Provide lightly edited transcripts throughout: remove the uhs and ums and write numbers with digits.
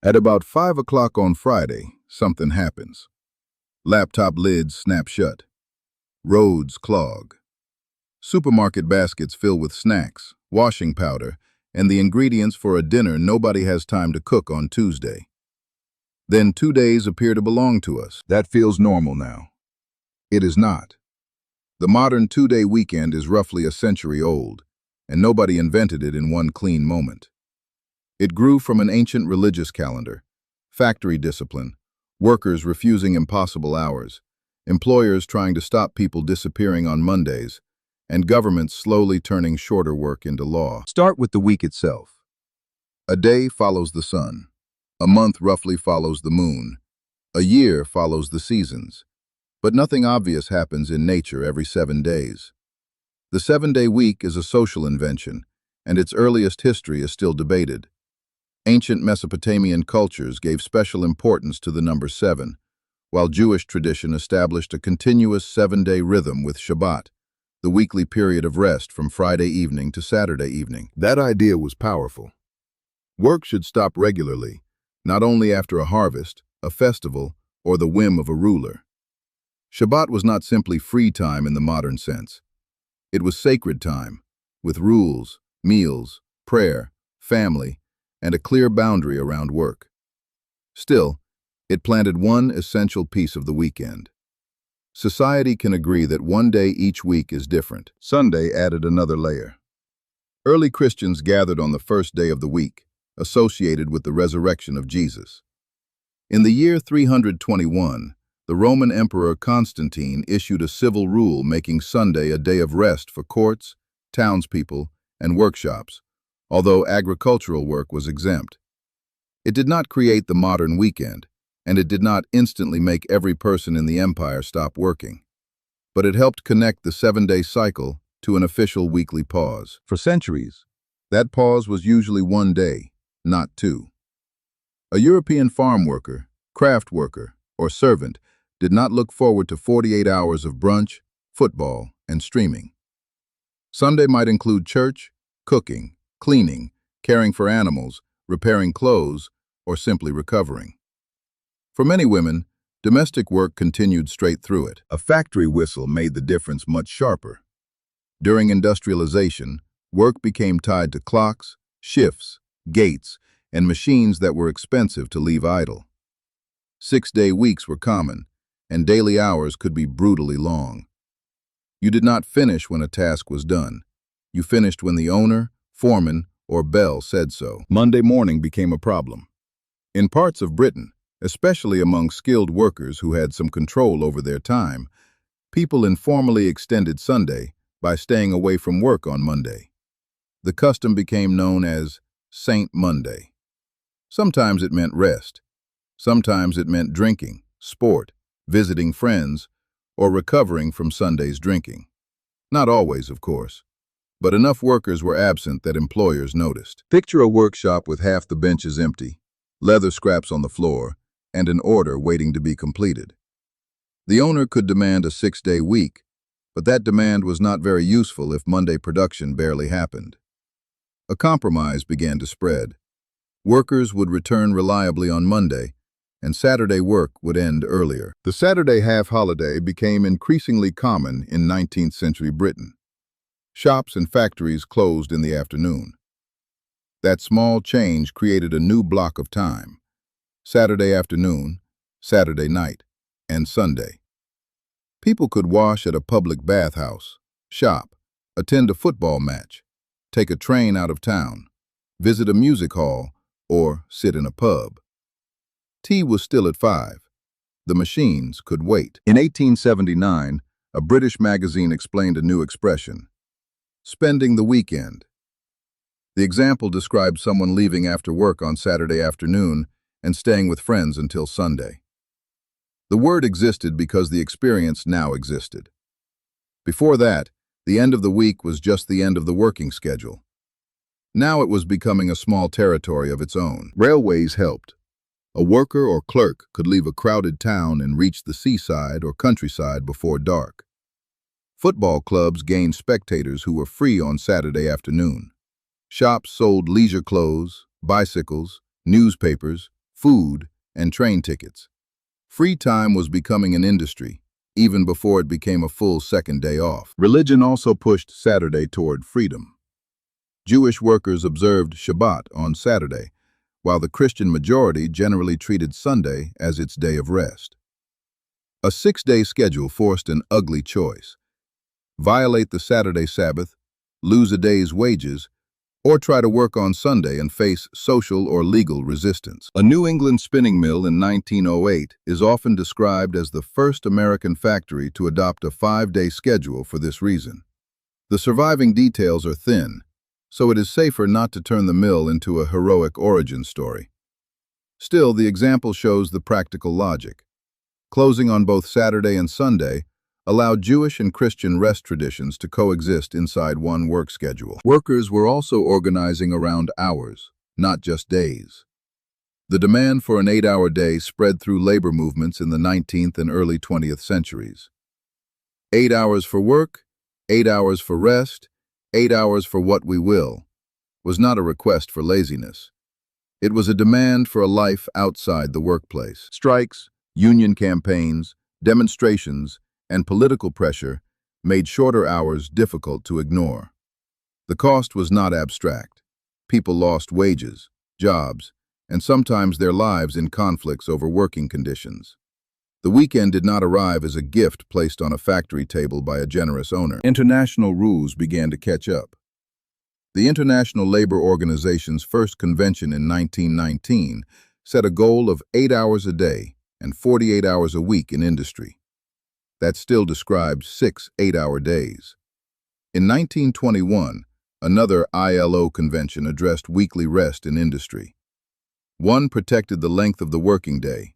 At about 5 o'clock on Friday, something happens. Laptop lids snap shut. Roads clog. Supermarket baskets fill with snacks, washing powder, and the ingredients for a dinner nobody has time to cook on Tuesday. Then 2 days appear to belong to us. That feels normal now. It is not. The modern 2-day weekend is roughly a century old, and nobody invented it in one clean moment. It grew from an ancient religious calendar, factory discipline, workers refusing impossible hours, employers trying to stop people disappearing on Mondays, and governments slowly turning shorter work into law. Start with the week itself. A day follows the sun. A month roughly follows the moon. A year follows the seasons. But nothing obvious happens in nature every 7 days. The 7-day week is a social invention, and its earliest history is still debated. Ancient Mesopotamian cultures gave special importance to the number 7, while Jewish tradition established a continuous 7-day rhythm with Shabbat, the weekly period of rest from Friday evening to Saturday evening. That idea was powerful. Work should stop regularly, not only after a harvest, a festival, or the whim of a ruler. Shabbat was not simply free time in the modern sense. It was sacred time, with rules, meals, prayer, family, and a clear boundary around work. Still, it planted one essential piece of the weekend. Society can agree that one day each week is different. Sunday added another layer. Early Christians gathered on the first day of the week, associated with the resurrection of Jesus. In the year 321, the Roman Emperor Constantine issued a civil rule making Sunday a day of rest for courts, townspeople, and workshops, although agricultural work was exempt. It did not create the modern weekend, and it did not instantly make every person in the empire stop working. But it helped connect the 7-day cycle to an official weekly pause. For centuries, that pause was usually 1 day, not 2. A European farm worker, craft worker, or servant did not look forward to 48 hours of brunch, football, and streaming. Sunday might include church, cooking, cleaning, caring for animals, repairing clothes, or simply recovering. For many women, domestic work continued straight through it. A factory whistle made the difference much sharper. During industrialization, work became tied to clocks, shifts, gates, and machines that were expensive to leave idle. 6-day weeks were common, and daily hours could be brutally long. You did not finish when a task was done. You finished when the owner, foreman, or bell said so. Monday morning became a problem. In parts of Britain, especially among skilled workers who had some control over their time, people informally extended Sunday by staying away from work on Monday. The custom became known as Saint Monday. Sometimes it meant rest. Sometimes it meant drinking, sport, visiting friends, or recovering from Sunday's drinking. Not always, of course, but enough workers were absent that employers noticed. Picture a workshop with half the benches empty, leather scraps on the floor, and an order waiting to be completed. The owner could demand a 6-day week, but that demand was not very useful if Monday production barely happened. A compromise began to spread. Workers would return reliably on Monday, and Saturday work would end earlier. The Saturday half-holiday became increasingly common in 19th century Britain. Shops and factories closed in the afternoon. That small change created a new block of time: Saturday afternoon, Saturday night, and Sunday. People could wash at a public bathhouse, shop, attend a football match, take a train out of town, visit a music hall, or sit in a pub. Tea was still at 5. The machines could wait. In 1879, a British magazine explained a new expression: spending the weekend. The example described someone leaving after work on Saturday afternoon and staying with friends until Sunday. The word existed because the experience now existed. Before that, the end of the week was just the end of the working schedule. Now it was becoming a small territory of its own. Railways helped. A worker or clerk could leave a crowded town and reach the seaside or countryside before dark. Football clubs gained spectators who were free on Saturday afternoon. Shops sold leisure clothes, bicycles, newspapers, food, and train tickets. Free time was becoming an industry, even before it became a full second day off. Religion also pushed Saturday toward freedom. Jewish workers observed Shabbat on Saturday, while the Christian majority generally treated Sunday as its day of rest. A 6-day schedule forced an ugly choice: violate the Saturday Sabbath, lose a day's wages, or try to work on Sunday and face social or legal resistance. A New England spinning mill in 1908 is often described as the first American factory to adopt a 5-day schedule for this reason. The surviving details are thin, so it is safer not to turn the mill into a heroic origin story. Still, the example shows the practical logic. Closing on both Saturday and Sunday allowed Jewish and Christian rest traditions to coexist inside one work schedule. Workers were also organizing around hours, not just days. The demand for an 8-hour day spread through labor movements in the 19th and early 20th centuries. 8 hours for work, 8 hours for rest, 8 hours for what we will, was not a request for laziness. It was a demand for a life outside the workplace. Strikes, union campaigns, demonstrations, and political pressure made shorter hours difficult to ignore. The cost was not abstract. People lost wages, jobs, and sometimes their lives in conflicts over working conditions. The weekend did not arrive as a gift placed on a factory table by a generous owner. International rules began to catch up. The International Labor Organization's first convention in 1919 set a goal of 8 hours a day and 48 hours a week in industry. That still described 6 8-hour days. In 1921, another ILO convention addressed weekly rest in industry. One protected the length of the working day.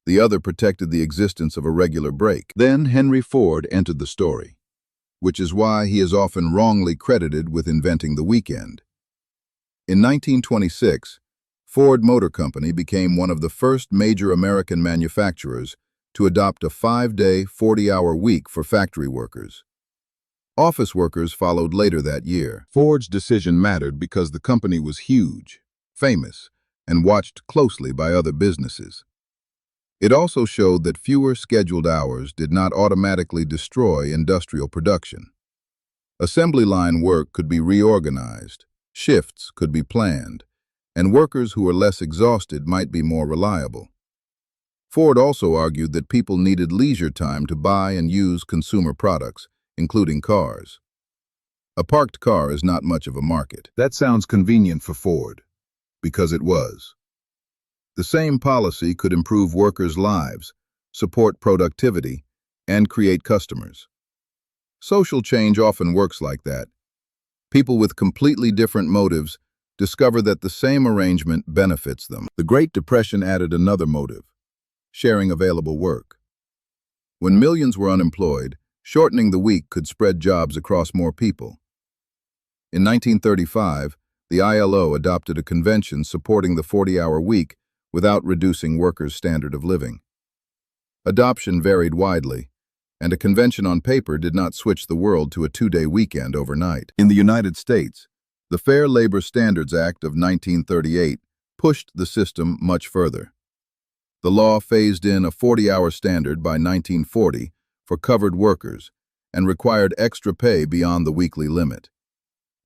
The other protected the existence of a regular break. Then Henry Ford entered the story, which is why he is often wrongly credited with inventing the weekend. In 1926, Ford Motor Company became one of the first major American manufacturers to adopt a 5-day, 40-hour week for factory workers. Office workers followed later that year. Ford's decision mattered because the company was huge, famous, and watched closely by other businesses. It also showed that fewer scheduled hours did not automatically destroy industrial production. Assembly line work could be reorganized, shifts could be planned, and workers who were less exhausted might be more reliable. Ford also argued that people needed leisure time to buy and use consumer products, including cars. A parked car is not much of a market. That sounds convenient for Ford, because it was. The same policy could improve workers' lives, support productivity, and create customers. Social change often works like that. People with completely different motives discover that the same arrangement benefits them. The Great Depression added another motive: sharing available work. When millions were unemployed, shortening the week could spread jobs across more people. In 1935, the ILO adopted a convention supporting the 40-hour week without reducing workers' standard of living. Adoption varied widely, and a convention on paper did not switch the world to a 2-day weekend overnight. In the United States, the Fair Labor Standards Act of 1938 pushed the system much further. The law phased in a 40-hour standard by 1940 for covered workers and required extra pay beyond the weekly limit.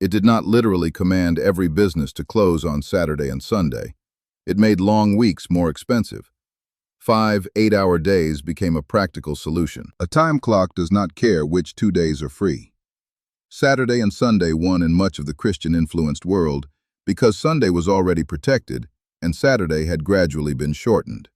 It did not literally command every business to close on Saturday and Sunday. It made long weeks more expensive. 5 8-hour days became a practical solution. A time clock does not care which 2 days are free. Saturday and Sunday won in much of the Christian-influenced world because Sunday was already protected and Saturday had gradually been shortened.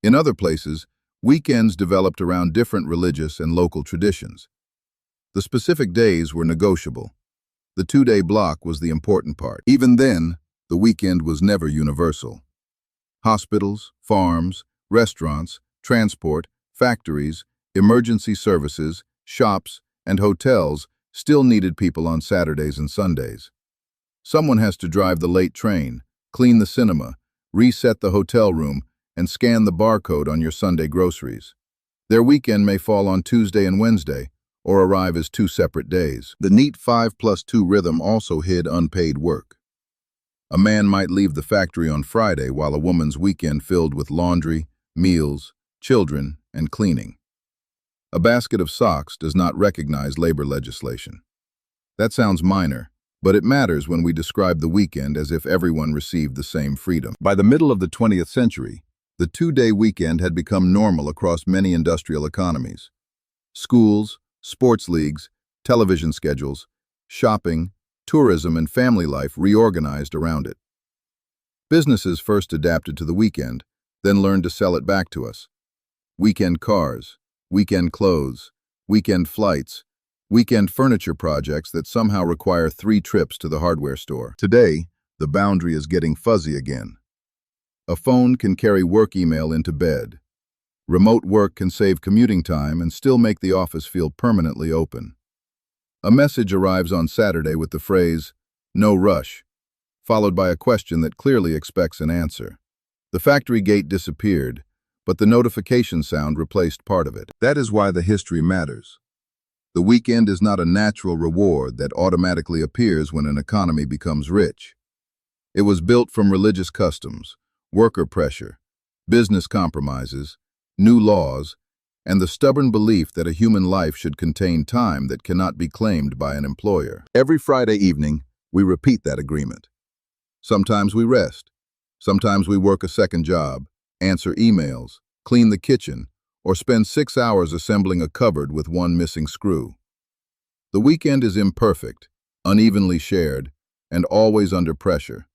In other places, weekends developed around different religious and local traditions. The specific days were negotiable. The 2-day block was the important part. Even then, the weekend was never universal. Hospitals, farms, restaurants, transport, factories, emergency services, shops, and hotels still needed people on Saturdays and Sundays. Someone has to drive the late train, clean the cinema, reset the hotel room, and scan the barcode on your Sunday groceries. Their weekend may fall on Tuesday and Wednesday, or arrive as 2 separate days. The neat 5+2 rhythm also hid unpaid work. A man might leave the factory on Friday while a woman's weekend filled with laundry, meals, children, and cleaning. A basket of socks does not recognize labor legislation. That sounds minor, but it matters when we describe the weekend as if everyone received the same freedom. By the middle of the 20th century, the two-day weekend had become normal across many industrial economies. Schools, sports leagues, television schedules, shopping, tourism, and family life reorganized around it. Businesses first adapted to the weekend, then learned to sell it back to us. Weekend cars, weekend clothes, weekend flights, weekend furniture projects that somehow require 3 trips to the hardware store. Today, the boundary is getting fuzzy again. A phone can carry work email into bed. Remote work can save commuting time and still make the office feel permanently open. A message arrives on Saturday with the phrase, "No rush," followed by a question that clearly expects an answer. The factory gate disappeared, but the notification sound replaced part of it. That is why the history matters. The weekend is not a natural reward that automatically appears when an economy becomes rich. It was built from religious customs, worker pressure, business compromises, new laws, and the stubborn belief that a human life should contain time that cannot be claimed by an employer. Every Friday evening, we repeat that agreement. Sometimes we rest. Sometimes we work a second job, answer emails, clean the kitchen, or spend 6 hours assembling a cupboard with one missing screw. The weekend is imperfect, unevenly shared, and always under pressure.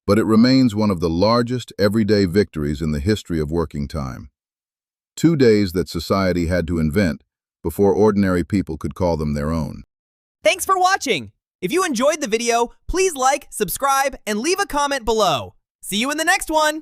But it remains one of the largest everyday victories in the history of working time. 2 days that society had to invent before ordinary people could call them their own. Thanks for watching! If you enjoyed the video, please like, subscribe, and leave a comment below. See you in the next one!